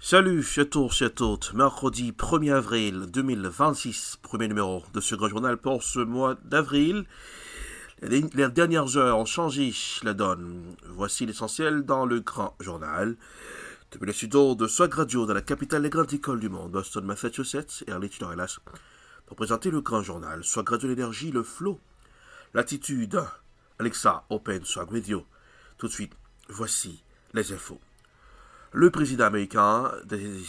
Salut à tous et à toutes, mercredi 1er avril 2026, premier numéro de ce grand journal pour ce mois d'avril. Les dernières heures ont changé la donne. Voici l'essentiel dans le grand journal. Depuis le studio de Swag Radio dans la capitale des grandes écoles du monde, Boston, Massachusetts et Arlington, Hélas, pour présenter le grand journal, Swag Radio l'énergie, le flow, l'attitude, Alexa, Open Swag Radio. Tout de suite, voici les infos. Le président américain,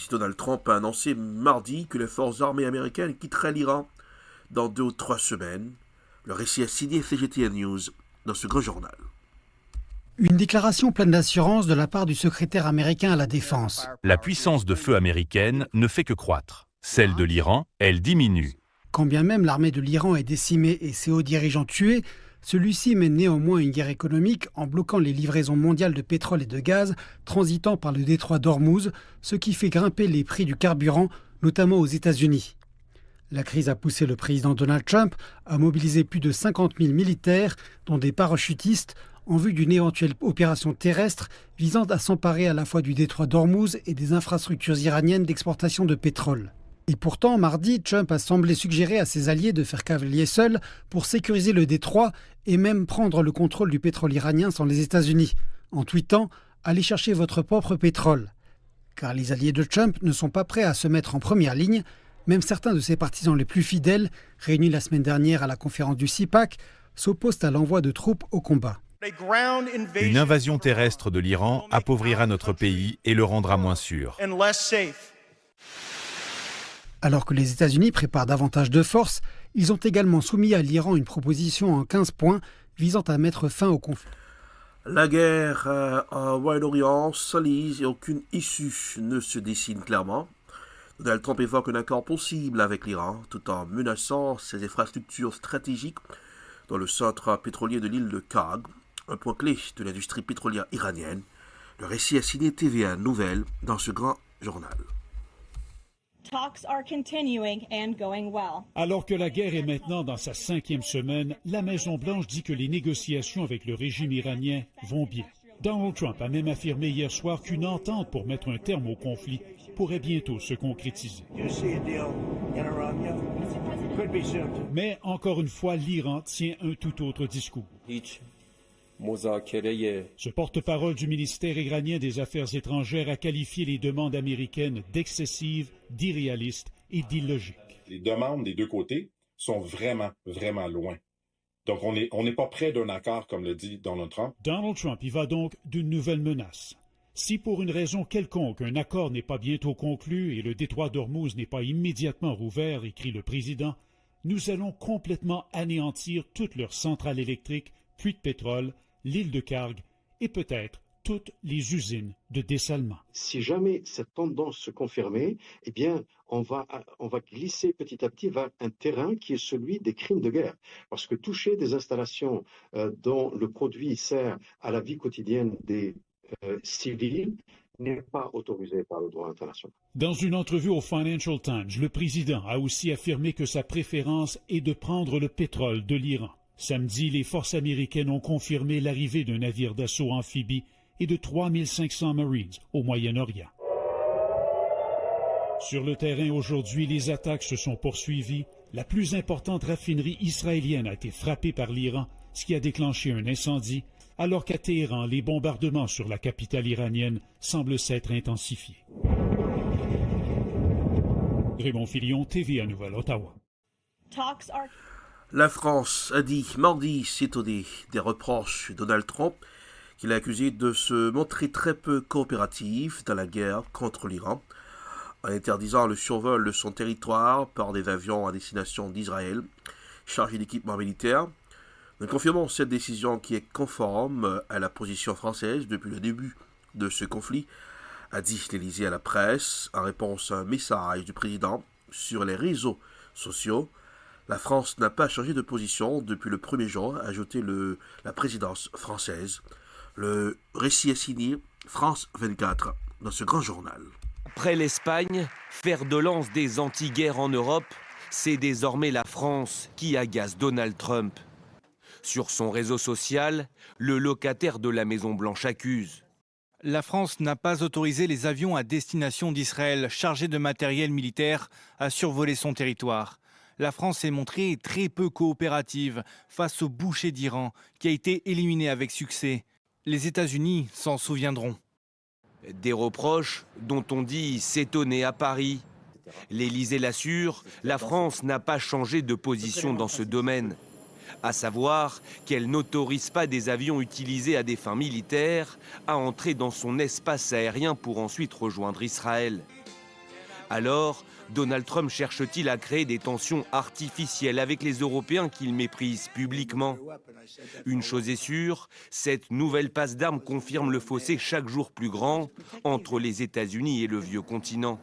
Donald Trump, a annoncé mardi que les forces armées américaines quitteraient l'Iran dans 2 ou 3 semaines. Le récit est signé CGTN News dans ce grand journal. Une déclaration pleine d'assurance de la part du secrétaire américain à la Défense. La puissance de feu américaine ne fait que croître. Celle de l'Iran, elle diminue. Quand bien même l'armée de l'Iran est décimée et ses hauts dirigeants tués, celui-ci mène néanmoins une guerre économique en bloquant les livraisons mondiales de pétrole et de gaz transitant par le détroit d'Ormuz, ce qui fait grimper les prix du carburant, notamment aux États-Unis. La crise a poussé le président Donald Trump à mobiliser plus de 50 000 militaires, dont des parachutistes, en vue d'une éventuelle opération terrestre visant à s'emparer à la fois du détroit d'Ormuz et des infrastructures iraniennes d'exportation de pétrole. Et pourtant, mardi, Trump a semblé suggérer à ses alliés de faire cavalier seul pour sécuriser le détroit et même prendre le contrôle du pétrole iranien sans les États-Unis, en tweetant « Allez chercher votre propre pétrole ». Car les alliés de Trump ne sont pas prêts à se mettre en première ligne. Même certains de ses partisans les plus fidèles, réunis la semaine dernière à la conférence du CIPAC, s'opposent à l'envoi de troupes au combat. Une invasion terrestre de l'Iran appauvrira notre pays et le rendra moins sûr. Alors que les États-Unis préparent davantage de force, ils ont également soumis à l'Iran une proposition en 15 points visant à mettre fin au conflit. La guerre au Moyen-Orient s'enlise et aucune issue ne se dessine clairement. Donald Trump évoque un accord possible avec l'Iran tout en menaçant ses infrastructures stratégiques dans le centre pétrolier de l'île de Karg, un point clé de l'industrie pétrolière iranienne. Le récit est signé TVA Nouvelles dans ce grand journal. Alors que la guerre est maintenant dans sa 5e semaine, la Maison-Blanche dit que les négociations avec le régime iranien vont bien. Donald Trump a même affirmé hier soir qu'une entente pour mettre un terme au conflit pourrait bientôt se concrétiser. Mais encore une fois, l'Iran tient un tout autre discours. Ce porte-parole du ministère iranien des Affaires étrangères a qualifié les demandes américaines d'excessives, d'irréalistes et d'illogiques. Les demandes des deux côtés sont vraiment, vraiment loin. Donc, on n'est pas près d'un accord, comme le dit Donald Trump. Donald Trump y va donc d'une nouvelle menace. Si pour une raison quelconque un accord n'est pas bientôt conclu et le détroit d'Ormuz n'est pas immédiatement rouvert, écrit le président, nous allons complètement anéantir toutes leurs centrales électriques, puits de pétrole, l'île de Karg et peut-être toutes les usines de dessalement. Si jamais cette tendance se confirmait, eh bien, on va glisser petit à petit vers un terrain qui est celui des crimes de guerre. Parce que toucher des installations dont le produit sert à la vie quotidienne des civils n'est pas autorisé par le droit international. Dans une entrevue au Financial Times, le président a aussi affirmé que sa préférence est de prendre le pétrole de l'Iran. Samedi, les forces américaines ont confirmé l'arrivée d'un navire d'assaut amphibie et de 3500 Marines au Moyen-Orient. Sur le terrain aujourd'hui, les attaques se sont poursuivies. La plus importante raffinerie israélienne a été frappée par l'Iran, ce qui a déclenché un incendie, alors qu'à Téhéran, les bombardements sur la capitale iranienne semblent s'être intensifiés. Raymond Filion, TVA Nouvelle, Ottawa. La France a dit mardi s'étonner des reproches de Donald Trump, qu'il a accusé de se montrer très peu coopératif dans la guerre contre l'Iran, en interdisant le survol de son territoire par des avions à destination d'Israël, chargés d'équipements militaires. Nous confirmons cette décision qui est conforme à la position française depuis le début de ce conflit, a dit l'Élysée à la presse, en réponse à un message du président sur les réseaux sociaux. La France n'a pas changé de position depuis le premier jour, a ajouté la présidence française. Le récit est signé France 24 dans ce grand journal. Après l'Espagne, fer de lance des anti-guerres en Europe, c'est désormais la France qui agace Donald Trump. Sur son réseau social, le locataire de la Maison-Blanche accuse. La France n'a pas autorisé les avions à destination d'Israël chargés de matériel militaire à survoler son territoire. La France s'est montrée très peu coopérative face au boucher d'Iran, qui a été éliminé avec succès. Les États-Unis s'en souviendront. Des reproches dont on dit s'étonner à Paris. L'Élysée l'assure, la France n'a pas changé de position dans ce domaine. À savoir qu'elle n'autorise pas des avions utilisés à des fins militaires à entrer dans son espace aérien pour ensuite rejoindre Israël. Alors, Donald Trump cherche-t-il à créer des tensions artificielles avec les Européens qu'il méprise publiquement? Une chose est sûre, cette nouvelle passe d'armes confirme le fossé chaque jour plus grand entre les États-Unis et le vieux continent.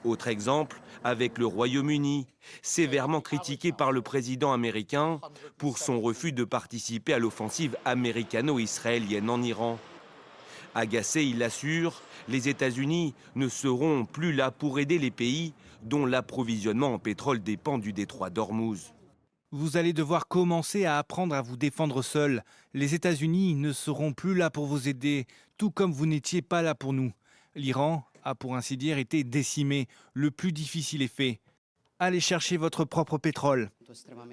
Autre exemple, avec le Royaume-Uni, sévèrement critiqué par le président américain pour son refus de participer à l'offensive américano-israélienne en Iran. Agacé, il l'assure, les États-Unis ne seront plus là pour aider les pays dont l'approvisionnement en pétrole dépend du détroit d'Ormuz. Vous allez devoir commencer à apprendre à vous défendre seul. Les États-Unis ne seront plus là pour vous aider, tout comme vous n'étiez pas là pour nous. L'Iran a pour ainsi dire été décimé. Le plus difficile est fait. Allez chercher votre propre pétrole.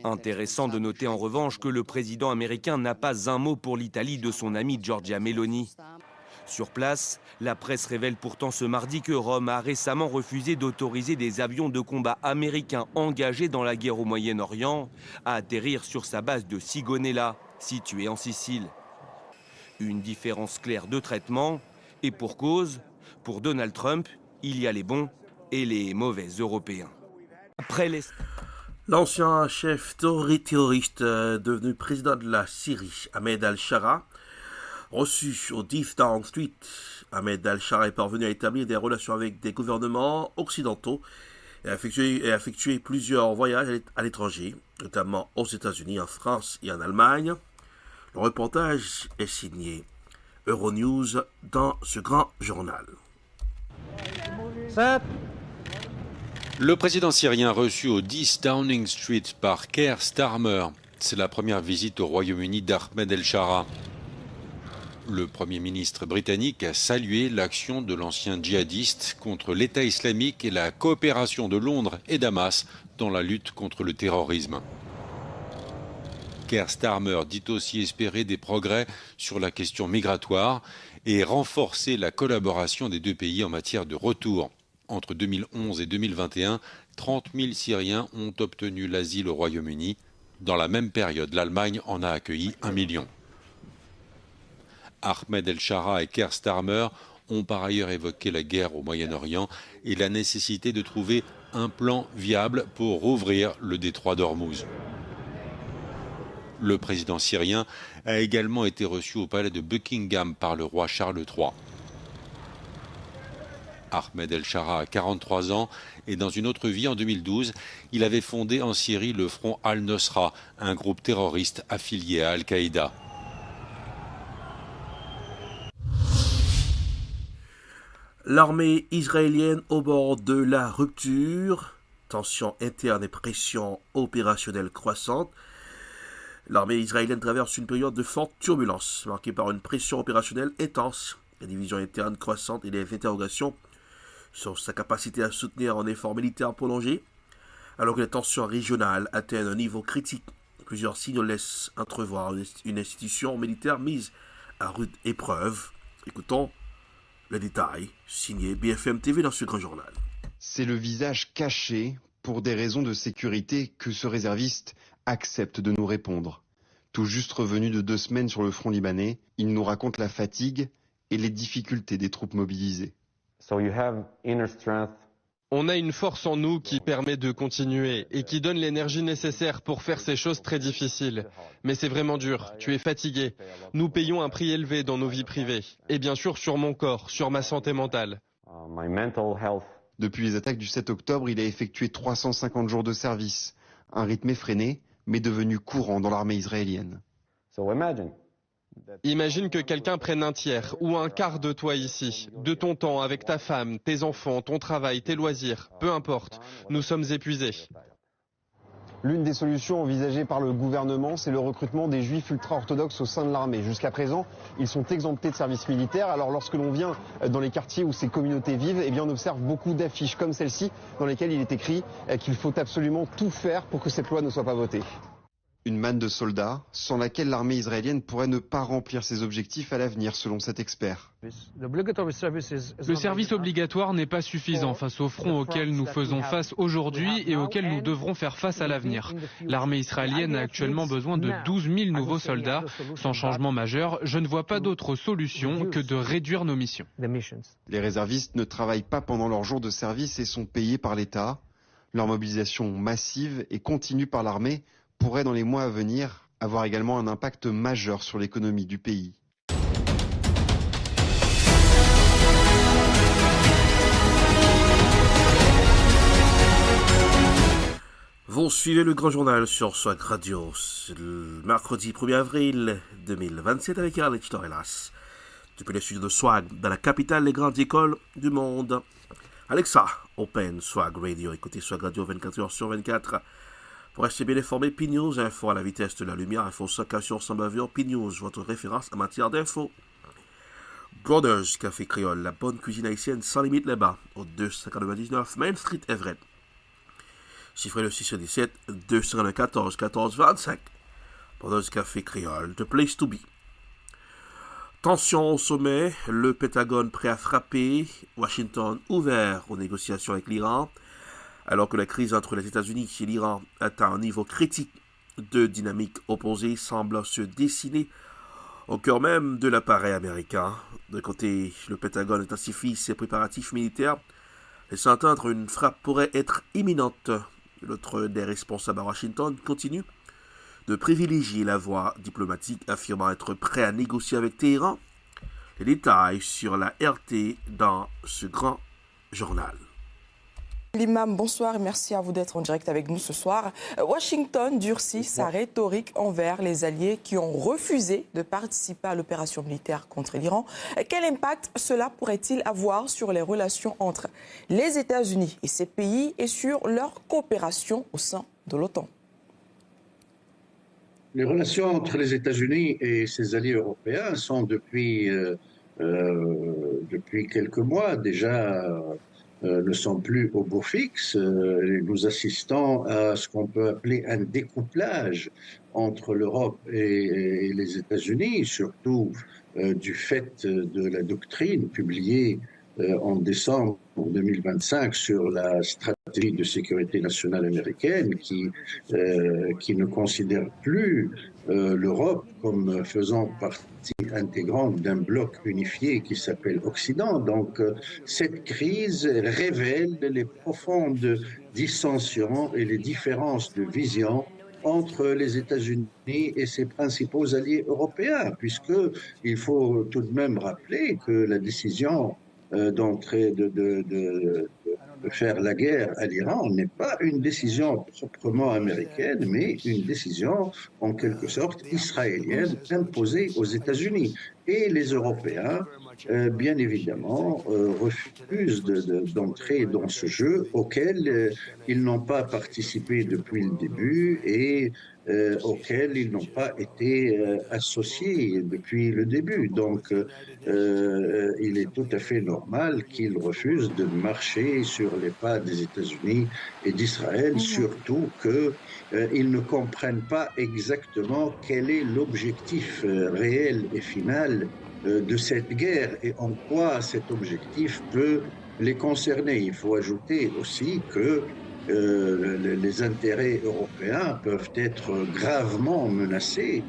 Intéressant de noter en revanche que le président américain n'a pas un mot pour l'Italie de son ami Giorgia Meloni. Sur place, la presse révèle pourtant ce mardi que Rome a récemment refusé d'autoriser des avions de combat américains engagés dans la guerre au Moyen-Orient à atterrir sur sa base de Sigonella, située en Sicile. Une différence claire de traitement, et pour cause, pour Donald Trump, il y a les bons et les mauvais Européens. L'ancien chef terroriste devenu président de la Syrie, Ahmed al-Shara, reçu au 10 Downing Street. Ahmed al-Shara est parvenu à établir des relations avec des gouvernements occidentaux et a effectué plusieurs voyages à l'étranger, notamment aux États-Unis, en France et en Allemagne. Le reportage est signé Euronews dans ce grand journal. Le président syrien reçu au 10 Downing Street par Keir Starmer. C'est la première visite au Royaume-Uni d'Ahmed el-Shara. Le Premier ministre britannique a salué l'action de l'ancien djihadiste contre l'État islamique et la coopération de Londres et Damas dans la lutte contre le terrorisme. Keir Starmer dit aussi espérer des progrès sur la question migratoire et renforcer la collaboration des deux pays en matière de retour. Entre 2011 et 2021, 30 000 Syriens ont obtenu l'asile au Royaume-Uni. Dans la même période, l'Allemagne en a accueilli 1 million. Ahmed el-Shara et Keir Starmer ont par ailleurs évoqué la guerre au Moyen-Orient et la nécessité de trouver un plan viable pour rouvrir le détroit d'Ormuz. Le président syrien a également été reçu au palais de Buckingham par le roi Charles III. Ahmed el-Shara a 43 ans et dans une autre vie, en 2012, il avait fondé en Syrie le Front al-Nosra, un groupe terroriste affilié à Al-Qaïda. L'armée israélienne au bord de la rupture, tensions internes et pression opérationnelle croissante. L'armée israélienne traverse une période de forte turbulence, marquée par une pression opérationnelle intense, la division interne croissante et des interrogations sur sa capacité à soutenir un effort militaire prolongé, alors que les tensions régionales atteignent un niveau critique. Plusieurs signes laissent entrevoir une institution militaire mise à rude épreuve. Écoutons le détail, signé BFM TV dans ce grand journal. C'est le visage caché, pour des raisons de sécurité, que ce réserviste accepte de nous répondre. Tout juste revenu de 2 semaines sur le front libanais, il nous raconte la fatigue et les difficultés des troupes mobilisées. On a une force en nous qui permet de continuer et qui donne l'énergie nécessaire pour faire ces choses très difficiles. Mais c'est vraiment dur, tu es fatigué. Nous payons un prix élevé dans nos vies privées. Et bien sûr sur mon corps, sur ma santé mentale. Depuis les attaques du 7 octobre, il a effectué 350 jours de service. Un rythme effréné, mais devenu courant dans l'armée israélienne. Imagine que quelqu'un prenne un tiers ou un quart de toi ici, de ton temps avec ta femme, tes enfants, ton travail, tes loisirs, peu importe. Nous sommes épuisés. L'une des solutions envisagées par le gouvernement, c'est le recrutement des juifs ultra-orthodoxes au sein de l'armée. Jusqu'à présent, ils sont exemptés de service militaire. Alors lorsque l'on vient dans les quartiers où ces communautés vivent, eh bien on observe beaucoup d'affiches comme celle-ci dans lesquelles il est écrit qu'il faut absolument tout faire pour que cette loi ne soit pas votée. Une manne de soldats sans laquelle l'armée israélienne pourrait ne pas remplir ses objectifs à l'avenir, selon cet expert. Le service obligatoire n'est pas suffisant face au front auquel nous faisons face aujourd'hui et auquel nous devrons faire face à l'avenir. L'armée israélienne a actuellement besoin de 12 000 nouveaux soldats. Sans changement majeur, je ne vois pas d'autre solution que de réduire nos missions. Les réservistes ne travaillent pas pendant leur jour de service et sont payés par l'État. Leur mobilisation massive et continue par l'armée pourrait dans les mois à venir avoir également un impact majeur sur l'économie du pays. Vous suivez le Grand Journal sur Swag Radio, c'est le mercredi 1er avril 2027 avec Alex Torellas. Depuis les studios de Swag, dans la capitale des grandes écoles du monde. Alexa, open Swag Radio, écoutez Swag Radio 24h sur 24. Pour rester bien informé, P-News, info à la vitesse de la lumière, info sans cassure, sans bavure, P-News, votre référence en matière d'info. Brothers Café Créole, la bonne cuisine haïtienne sans limite là-bas, au 299 Main Street, Everett. Chiffrez le 617 294 14 25. Brothers Café Créole, the place to be. Tension au sommet, le Pentagone prêt à frapper, Washington ouvert aux négociations avec l'Iran. Alors que la crise entre les États-Unis et l'Iran atteint un niveau critique, deux dynamiques opposées semblent se dessiner au cœur même de l'appareil américain. D'un côté, le Pentagone intensifie ses préparatifs militaires, laissant entendre une frappe pourrait être imminente. L'autre des responsables à Washington continue de privilégier la voie diplomatique, affirmant être prêt à négocier avec Téhéran. Les détails sur la RT dans ce grand journal. L'imam, bonsoir et merci à vous d'être en direct avec nous ce soir. Washington durcit sa rhétorique envers les alliés qui ont refusé de participer à l'opération militaire contre l'Iran. Quel impact cela pourrait-il avoir sur les relations entre les États-Unis et ces pays et sur leur coopération au sein de l'OTAN? Les relations entre les États-Unis et ses alliés européens sont depuis quelques mois déjà ne sont plus au beau fixe. Nous assistons à ce qu'on peut appeler un découplage entre l'Europe et les États-Unis, surtout du fait de la doctrine publiée en décembre 2025 sur la stratégie de sécurité nationale américaine qui ne considère plus l'Europe comme faisant partie intégrante d'un bloc unifié qui s'appelle Occident. Donc cette crise révèle les profondes dissensions et les différences de vision entre les États-Unis et ses principaux alliés européens, puisqu'il faut tout de même rappeler que la décision d'entrer, de faire la guerre à l'Iran n'est pas une décision proprement américaine, mais une décision en quelque sorte israélienne imposée aux États-Unis. Et les Européens, bien évidemment, refusent d'entrer dans ce jeu auquel ils n'ont pas participé depuis le début et auquel ils n'ont pas été associés depuis le début. Donc, il est tout à fait normal qu'ils refusent de marcher sur les pas des États-Unis et d'Israël, surtout qu'ils ne comprennent pas exactement quel est l'objectif réel et final de cette guerre et en quoi cet objectif peut les concerner. Il faut ajouter aussi que les intérêts europééens peuvent être gravement menacés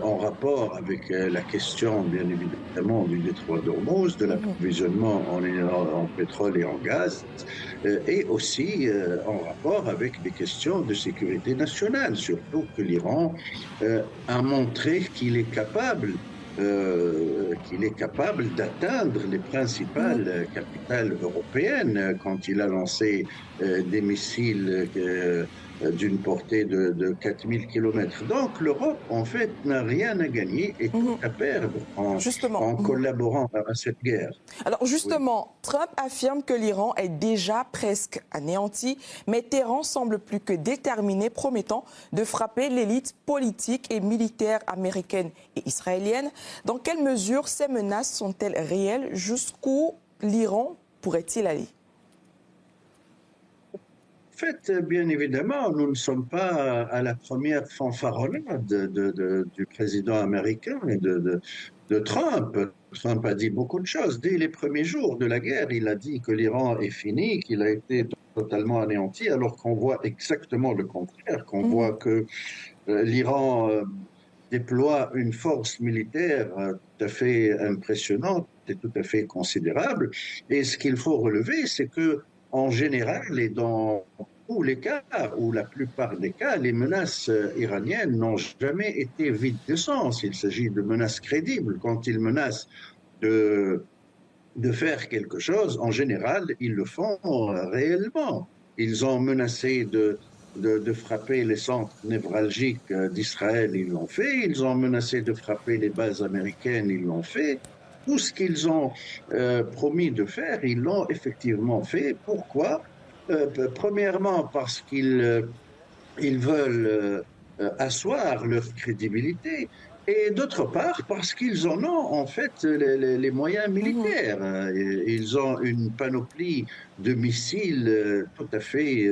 en rapport avec la question, bien évidemment, du détroit d'Ormuz, de l'approvisionnement en pétrole et en gaz, et aussi en rapport avec des questions de sécurité nationale, surtout que l'Iran a montré qu'il est capable d'atteindre les principales capitales européennes quand il a lancé des missiles d'une portée de 4000 km. Donc l'Europe, en fait, n'a rien à gagner et tout à perdre en collaborant à cette guerre. Alors justement, Trump affirme que l'Iran est déjà presque anéanti, mais Téhéran semble plus que déterminé, promettant de frapper l'élite politique et militaire américaine et israélienne. Dans quelle mesure ces menaces sont-elles réelles? Jusqu'où l'Iran pourrait-il aller? En fait, bien évidemment, nous ne sommes pas à la première fanfaronnade du président américain et de Trump. Trump a dit beaucoup de choses. Dès les premiers jours de la guerre, il a dit que l'Iran est fini, qu'il a été totalement anéanti, alors qu'on voit exactement le contraire, qu'on voit que l'Iran déploie une force militaire tout à fait impressionnante et tout à fait considérable. Et ce qu'il faut relever, c'est que en général, et dans tous les cas, ou la plupart des cas, les menaces iraniennes n'ont jamais été vides de sens. Il s'agit de menaces crédibles. Quand ils menacent de faire quelque chose, en général, ils le font réellement. Ils ont menacé de frapper les centres névralgiques d'Israël, ils l'ont fait. Ils ont menacé de frapper les bases américaines, ils l'ont fait. Tout ce qu'ils ont promis de faire, ils l'ont effectivement fait. Pourquoi? Premièrement, parce qu'ils veulent asseoir leur crédibilité, et d'autre part, parce qu'ils en ont en fait les moyens militaires. Ils ont une panoplie de missiles tout à fait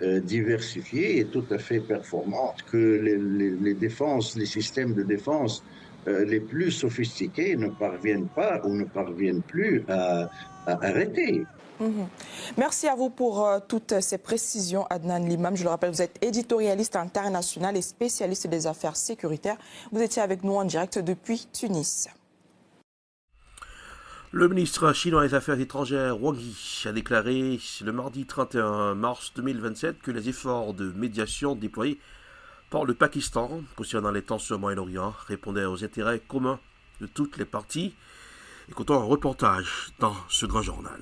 diversifiée et tout à fait performante que les systèmes de défense les plus sophistiqués ne parviennent pas ou ne parviennent plus à arrêter. Merci à vous pour toutes ces précisions, Adnan Limam. Je le rappelle, vous êtes éditorialiste international et spécialiste des affaires sécuritaires. Vous étiez avec nous en direct depuis Tunis. Le ministre chinois des Affaires étrangères, Wang Yi, a déclaré le mardi 31 mars 2027 que les efforts de médiation déployés par le Pakistan concernant les tensions au Moyen-Orient répondaient aux intérêts communs de toutes les parties. Écoutons un reportage dans ce grand journal.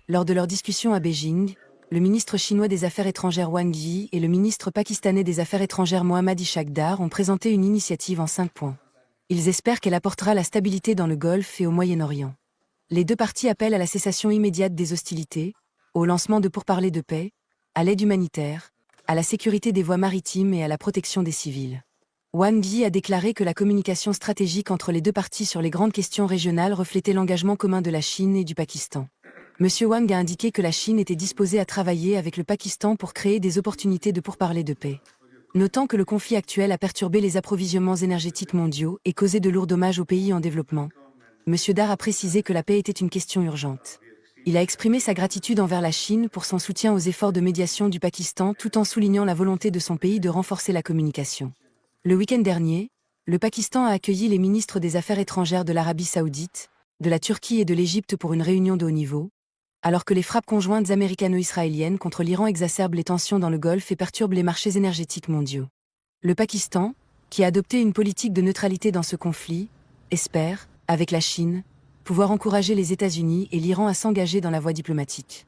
Lors de leur discussion à Beijing, le ministre chinois des Affaires étrangères Wang Yi et le ministre pakistanais des Affaires étrangères Mohammad Ishaq Dar ont présenté une initiative en 5 points. Ils espèrent qu'elle apportera la stabilité dans le Golfe et au Moyen-Orient. Les deux parties appellent à la cessation immédiate des hostilités, au lancement de pourparlers de paix, à l'aide humanitaire, à la sécurité des voies maritimes et à la protection des civils. Wang Yi a déclaré que la communication stratégique entre les deux parties sur les grandes questions régionales reflétait l'engagement commun de la Chine et du Pakistan. M. Wang a indiqué que la Chine était disposée à travailler avec le Pakistan pour créer des opportunités de pourparlers de paix. Notant que le conflit actuel a perturbé les approvisionnements énergétiques mondiaux et causé de lourds dommages aux pays en développement, M. Dar a précisé que la paix était une question urgente. Il a exprimé sa gratitude envers la Chine pour son soutien aux efforts de médiation du Pakistan tout en soulignant la volonté de son pays de renforcer la communication. Le week-end dernier, le Pakistan a accueilli les ministres des Affaires étrangères de l'Arabie saoudite, de la Turquie et de l'Égypte pour une réunion de haut niveau, alors que les frappes conjointes américano-israéliennes contre l'Iran exacerbent les tensions dans le Golfe et perturbent les marchés énergétiques mondiaux. Le Pakistan, qui a adopté une politique de neutralité dans ce conflit, espère, avec la Chine, pouvoir encourager les États-Unis et l'Iran à s'engager dans la voie diplomatique.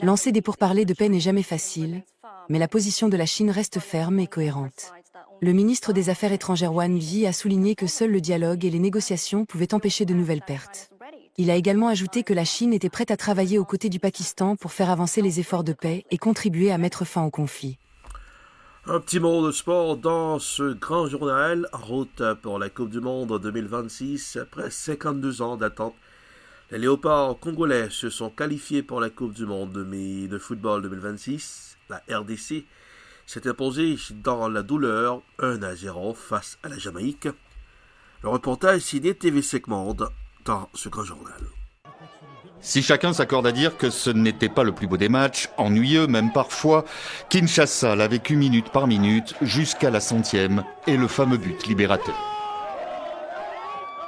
Lancer des pourparlers de paix n'est jamais facile, mais la position de la Chine reste ferme et cohérente. Le ministre des Affaires étrangères Wang Yi a souligné que seul le dialogue et les négociations pouvaient empêcher de nouvelles pertes. Il a également ajouté que la Chine était prête à travailler aux côtés du Pakistan pour faire avancer les efforts de paix et contribuer à mettre fin au conflit. Un petit mot de sport dans ce grand journal, en route pour la Coupe du Monde 2026. Après 52 ans d'attente, les Léopards congolais se sont qualifiés pour la Coupe du Monde de football 2026. La RDC s'est imposée dans la douleur 1-0 face à la Jamaïque. Le reportage signé TV5 Monde dans ce grand journal. Si chacun s'accorde à dire que ce n'était pas le plus beau des matchs, ennuyeux même parfois, Kinshasa l'a vécu minute par minute jusqu'à la 100e et le fameux but libérateur.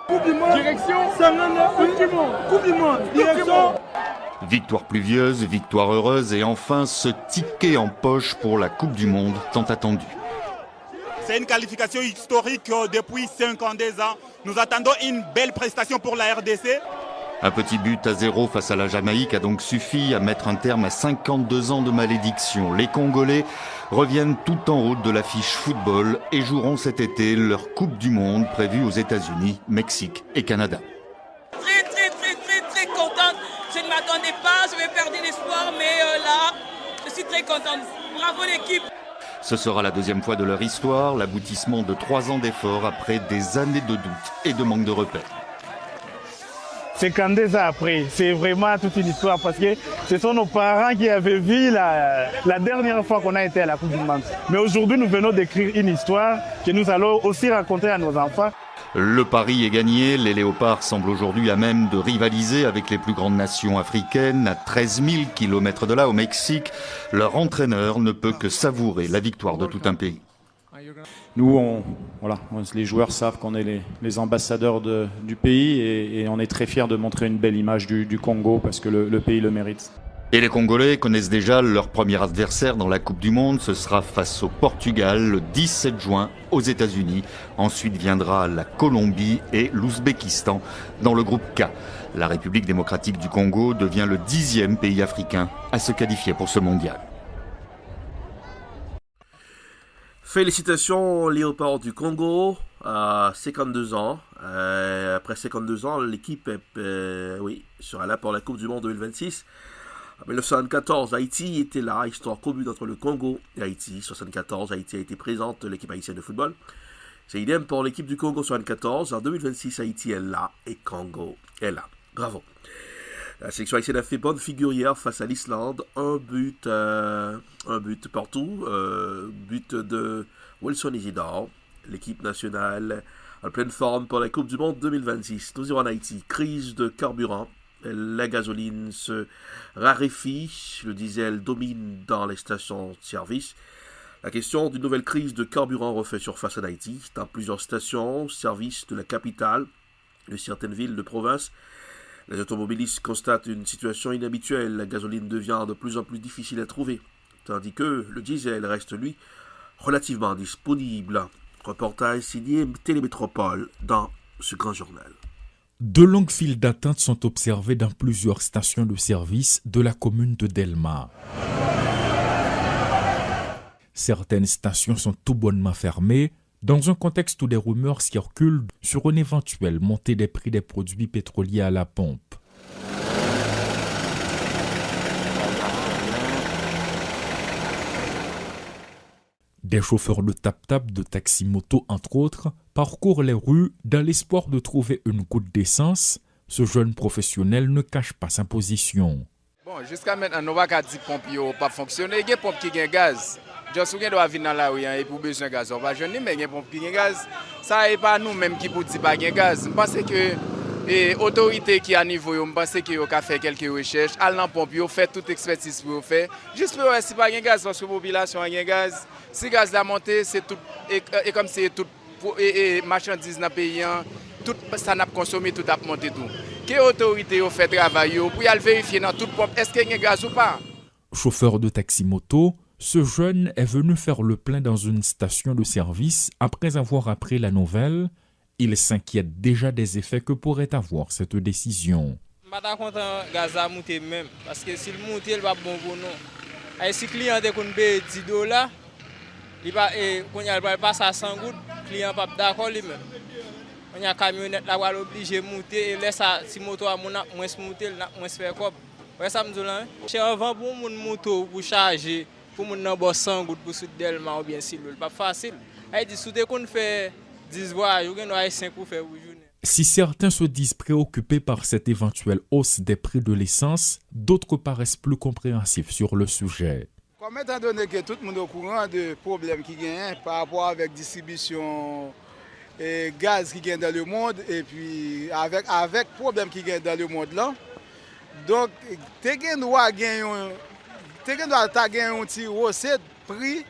Direction Coupe du Monde, direction. Victoire pluvieuse, victoire heureuse et enfin ce ticket en poche pour la Coupe du Monde tant attendue. C'est une qualification historique depuis 52 ans. Nous attendons une belle prestation pour la RDC. Un petit but à 0 face à la Jamaïque a donc suffi à mettre un terme à 52 ans de malédiction. Les Congolais reviennent tout en haut de l'affiche football et joueront cet été leur Coupe du Monde prévue aux États-Unis, Mexique et Canada. Très contente. Je ne m'attendais pas, j'avais perdu l'espoir, mais là, je suis très contente. Bravo l'équipe. Ce sera la deuxième fois de leur histoire, l'aboutissement de 3 ans d'efforts après des années de doutes et de manque de repères. 52 ans après, c'est vraiment toute une histoire parce que ce sont nos parents qui avaient vu la dernière fois qu'on a été à la Coupe du Monde. Mais aujourd'hui, nous venons d'écrire une histoire que nous allons aussi raconter à nos enfants. Le pari est gagné, les Léopards semblent aujourd'hui à même de rivaliser avec les plus grandes nations africaines. À 13 000 km de là, au Mexique, leur entraîneur ne peut que savourer la victoire de tout un pays. Nous, les joueurs savent qu'on est les ambassadeurs du pays et on est très fiers de montrer une belle image du Congo parce que le pays le mérite. Et les Congolais connaissent déjà leur premier adversaire dans la Coupe du Monde. Ce sera face au Portugal le 17 juin aux États-Unis. Ensuite viendra la Colombie et l'Ouzbékistan dans le groupe K. La République démocratique du Congo devient le 10e pays africain à se qualifier pour ce mondial. Félicitations aux Léopards du Congo à 52 ans. Après 52 ans, l'équipe sera là pour la Coupe du Monde 2026. En 1974, Haïti était là, histoire commune entre le Congo et Haïti. 1974, Haïti a été présente, l'équipe haïtienne de football. C'est idem pour l'équipe du Congo 74. En 2026, Haïti est là et Congo est là. Bravo. La sélection haïtienne a fait bonne figure hier face à l'Islande. Un but partout. But de Wilson Isidore. L'équipe nationale en pleine forme pour la Coupe du Monde 2026. Nous irons en Haïti. Crise de carburant. La gasoline se raréfie. Le diesel domine dans les stations-service. La question d'une nouvelle crise de carburant refait surface en Haïti. Dans plusieurs stations-service de la capitale, de certaines villes de province, les automobilistes constatent une situation inhabituelle. La gasoline devient de plus en plus difficile à trouver, tandis que le diesel reste, lui, relativement disponible. Reportage signé Télémétropole dans ce grand journal. De longues files d'attente sont observées dans plusieurs stations de service de la commune de Delma. Certaines stations sont tout bonnement fermées, dans un contexte où des rumeurs circulent sur une éventuelle montée des prix des produits pétroliers à la pompe. Des chauffeurs de tap-tap, de taxi-moto entre autres, parcourent les rues dans l'espoir de trouver une goutte d'essence. Ce jeune professionnel ne cache pas sa position. Bon, jusqu'à maintenant, nous ne pouvons pas dire que les pompes n'ont pas fonctionné. Il y a des pompes qui ont gaz. Je suis sûr venir dans la rue et pour besoin de gaz. On va jeûner, mais il y a des pompes qui ont gaz. Ça n'est pas nous-mêmes qui pouvons dire qu'il y a gaz. Je pense que les autorités qui sont à niveau, je pense qu'ils ont fait quelques recherches. Allez dans la pompe, ils ont fait toute expertise pour faire. Juste pour voir si pas de gaz, parce que la population a gaz. Si le gaz a monté, c'est tout. Et comme c'est tout. Et marchandises dans le pays, tout ça n'a pas consommé, tout a monté tout. Quelle autorité ont fait travail pour y aller vérifier dans toute pompe, est-ce qu'il y a gaz ou pas? Chauffeur de taxi-moto, ce jeune est venu faire le plein dans une station de service. Après avoir appris la nouvelle, il s'inquiète déjà des effets que pourrait avoir cette décision. Je ne suis pas content que le gaz a monté même, parce que si le monte, il va bon pour nous. Et si le client a $10, il va passer à 100 gouttes, le client n'est pas d'accord lui-même. On a une camionnette là, on est obligé de monter et laisser si moto a moins monter, moins faire quoi. Ouais, ça me dit là. C'est avant pour mon moto pour charger, pour mon n'avoir 100 gouttes pour sud Delma ou bien Silol, pas facile. Elle dit sous qu'on fait 10 voyages, on a 5 pour faire journée. Si certains se disent préoccupés par cette éventuelle hausse des prix de l'essence, d'autres paraissent plus compréhensifs sur le sujet. Comme étant donné que tout le monde est au courant des problèmes qui gagnent par rapport avec distribution et gaz qui gagne dans le monde et puis avec problème qui gagne dans le monde là, donc tu dois gagner un petit recette prix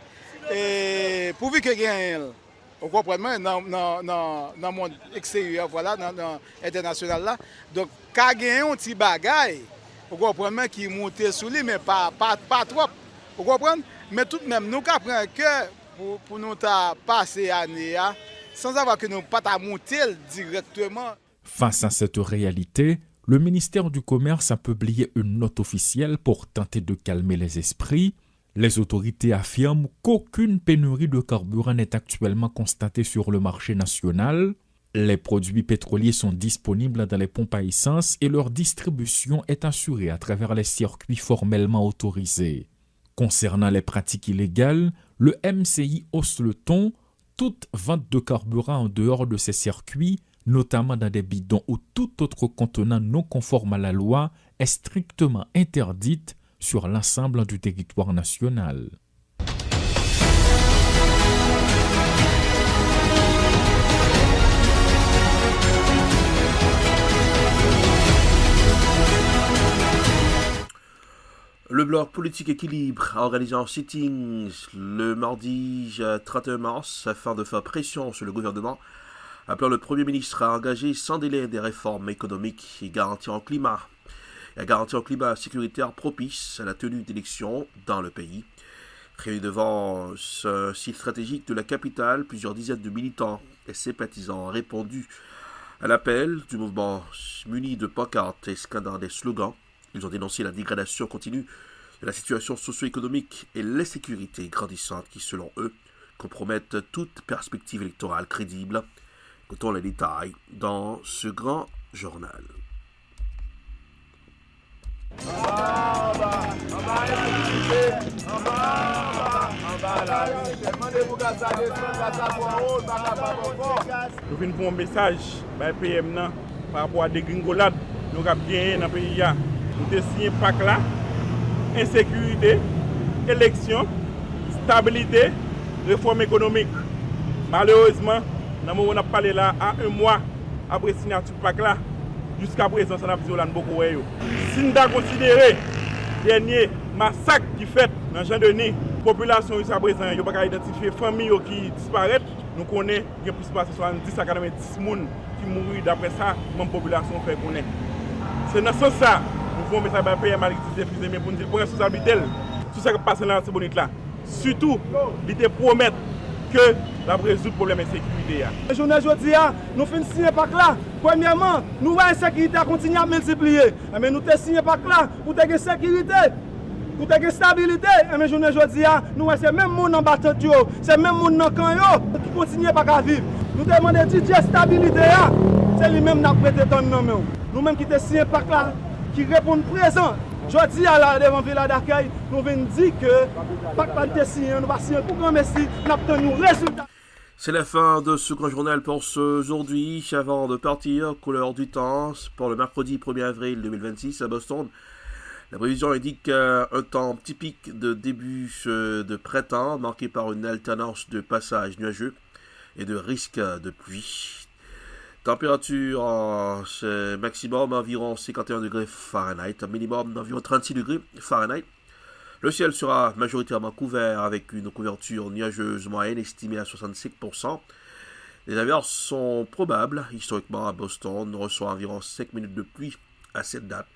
et pourvu que gagne. Vous comprenez dans le monde extérieur, voilà, dans international là, donc quand gagner un petit bagaille, vous comprenez qui monte sous lui mais pas trop. Vous comprenez? Mais tout de même, nous comprenons que pour nous passer l'année sans avoir que nous pas monter directement. Face à cette réalité, le ministère du Commerce a publié une note officielle pour tenter de calmer les esprits. Les autorités affirment qu'aucune pénurie de carburant n'est actuellement constatée sur le marché national. Les produits pétroliers sont disponibles dans les pompes à essence et leur distribution est assurée à travers les circuits formellement autorisés. Concernant les pratiques illégales, le MCI hausse le ton. Toute vente de carburant en dehors de ces circuits, notamment dans des bidons ou tout autre contenant non conforme à la loi, est strictement interdite sur l'ensemble du territoire national. Le bloc politique équilibre a organisé un sitting le mardi 31 mars afin de faire pression sur le gouvernement, appelant le Premier ministre à engager sans délai des réformes économiques et garantir un climat sécuritaire propice à la tenue d'élections dans le pays. Réunis devant ce site stratégique de la capitale, plusieurs dizaines de militants et sympathisants ont répondu à l'appel du mouvement muni de pancartes et scandant des slogans. Ils ont dénoncé la dégradation continue de la situation socio-économique et l'insécurité grandissante qui, selon eux, compromettent toute perspective électorale crédible. Écoutons les détails dans ce grand journal. Nous venons pour un message par PM par rapport à des gringolades nous avons gagné dans le pays. Nous avons signé PAC là, insécurité, élection, stabilité, réforme économique. Malheureusement, nous avons parlé là à un mois après signature PAC là. Jusqu'à présent, ça n'a pas dit beaucoup. Si nous avons considéré le dernier massacre qui fait dans Jean-Denis, la population jusqu'à présent, il n'y a pas identifié les familles qui disparaissent. Nous connaissons qu'il y a plus de 70 à 90 personnes qui mourent. D'après ça, la population fait connaître. C'est dans ce sens ça, nous voulons mettre ça PM avec des épidémies pour nous dire pour responsabilité. Tout ça qui passe dans cette bonne là. Surtout, il te promettre que la résoudre le problème de sécurité. La journée aujourd'hui, nous finissons signer PAC là. Premièrement, nous voyons la sécurité continuer à multiplier. Mais nous avons signé PAC là pour avoir sécurité, pour avoir stabilité. Mais journée aujourd'hui, nous voyons ces mêmes gens en battant, ces mêmes gens dans le camp qui continuent à vivre. Nous demandons de stabilité. C'est lui-même qui a prêté dans nous. Nous-mêmes qui avons signé PAC là, qui répondent présent. Aujourd'hui, devant la ville d'accueil, nous venons dire que PAC pas de signé, nous va signer pour grand merci, nous avons nos résultats. C'est la fin de ce grand journal pour aujourd'hui. Avant de partir, couleur du temps pour le mercredi 1er avril 2026 à Boston. La prévision indique un temps typique de début de printemps, marqué par une alternance de passages nuageux et de risques de pluie. Température maximum environ 51 degrés Fahrenheit, minimum d'environ 36 degrés Fahrenheit. Le ciel sera majoritairement couvert avec une couverture nuageuse moyenne estimée à 65%. Les averses sont probables. Historiquement, à Boston, on reçoit environ 5 minutes de pluie à cette date.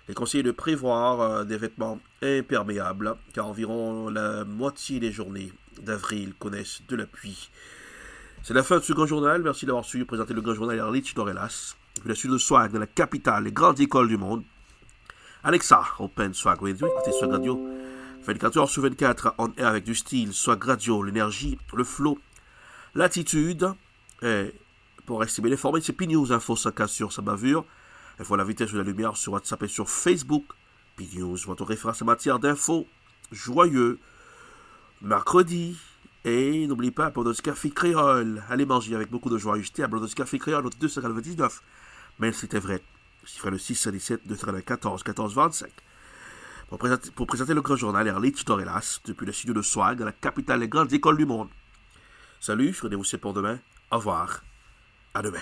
Il est conseillé de prévoir des vêtements imperméables, car environ la moitié des journées d'avril connaissent de la pluie. C'est la fin de ce grand journal. Merci d'avoir suivi présenter le grand journal Erlich Dorelas. Depuis la suite de Swag de la capitale, les grandes écoles du monde. Alexa, Open Swag Radio, écoutez Swag Radio. 24 heures sur 24, on air avec du style, Swag Radio, l'énergie, le flow, l'attitude. Et pour rester bien informé, c'est P-News Info 5K sur sa bavure. Il faut la vitesse de la lumière sur WhatsApp et sur Facebook. P-News, votre référence en matière d'infos. Joyeux mercredi. Et n'oubliez pas, Blodos Café Créole. Allez manger avec beaucoup de joyeuseté à Blodos Café Créole, au 299. Mais c'était vrai. Chiffre le 617 294 14 25. Pour présenter le grand journal Erlich Dorelas, depuis le studio de Swag, la capitale des grandes écoles du monde. Salut, je vous c'est pour demain. Au revoir. À demain.